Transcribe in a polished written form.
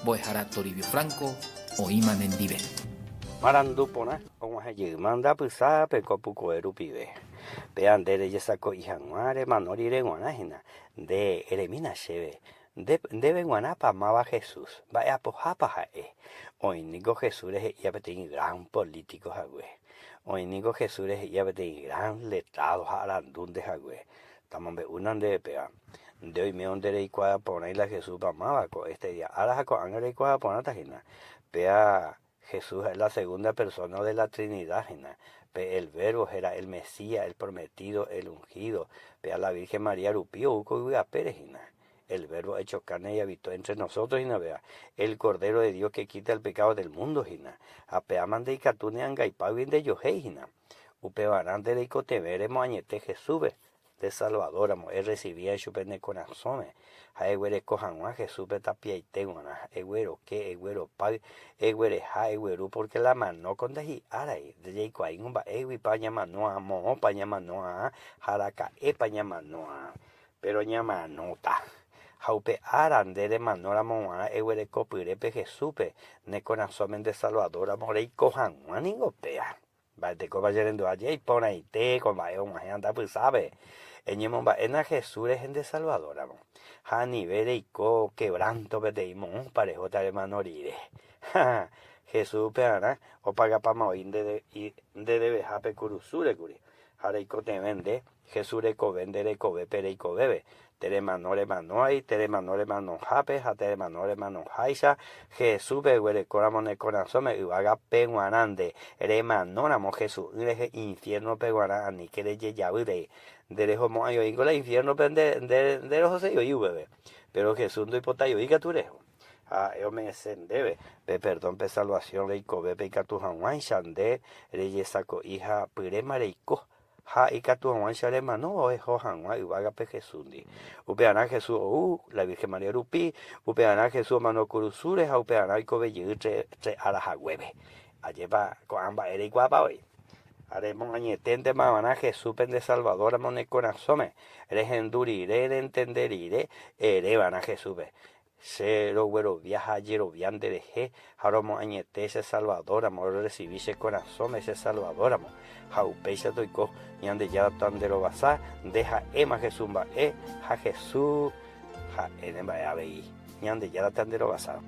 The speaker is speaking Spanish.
Boejara Toribio Franco, Oima Nendive. Marandupona, como allí manda pisa, pecopuco erupive. Peandere yesaco y januare, manorire guanajina, de eremina cheve. Debe guanapa maba Jesús, vaya pojapa Hoy nico Jesús es yapetín gran político jagüe. Hoy nico Jesús es yapetín gran letrado jarandún de jagüe. Tamambe unan de pea. De hoy me ondere y cuadra pona y la Jesús pamaba con este día. Ahora jaco angre y cuadra pona tajina. Pea Jesús es la segunda persona de la Trinidad, el verbo era el Mesías, el prometido, el ungido. Pea la Virgen María Rupío, Uco y Pérez, el verbo hecho carne y habitó entre nosotros, vea, el Cordero de Dios que quita el pecado del mundo, a peaman de Icatune Angaipa bien de Yohei, upebarante de Icotevere moañete Jesús, de Salvador, él recibía el chupene con azome. A eguere cojanua Jesús tapia y teguana, eguero que eguero pag, eguere ja eguero porque la mano con deji aray, de jayquain un ba ewi pañamanoa, mo pañamanoa, jaraca e pañamanoa, pero ñamanota. Jaupe arande de manora moa eguere copirepe Jesús, ne con azome de Salvador, amorei cojanua ningopea. Va te copa yerendo allá y pone ahí te con va anda pues sabe. Eñemo va en a Jesús es en de Salvador, amo. Hani vere y co quebranto peteimo parejo tare manorire. Jesús peana o paga pa moin de bejape curusure curi. Jare y te vende Jesús reco vende reco ve pere y co bebe. Tere manore manoai, tere manore manojape, tere manore manojaisa, Jesús beguere coramone corazón me uvaga peguanande, ere manóramo Jesús, ire infierno peguana, ni que le yeyabure, derejo moayo, y con la infierno de los José yo bebé, pero Jesús no hipotayo, y caturejo. Yo me sendebe, pe perdón, pe salvación, reico, be pe catujanguan, chande, reye saco, hija, pire mareico. Ha y catuan shalema no es hojan y vaga pe Jesús di upeana Jesús la Virgen María Rupi upeana Jesús mano curusure ha upeana y cobelle tre ala jagüebe allepa con amba ere guapa hoy haremos añetente mamana Jesús pende Salvador amone corazón eres enduri ere entender ire ere van a Jesús cero güero viaja yero viande de je haromo añete ese Salvador amor recibí ese corazón ese Salvador amor jaupeisa toico ñande ya tandero basa deja ema Jesús va ja Jesús ja en ba abei ñande ya tandero basa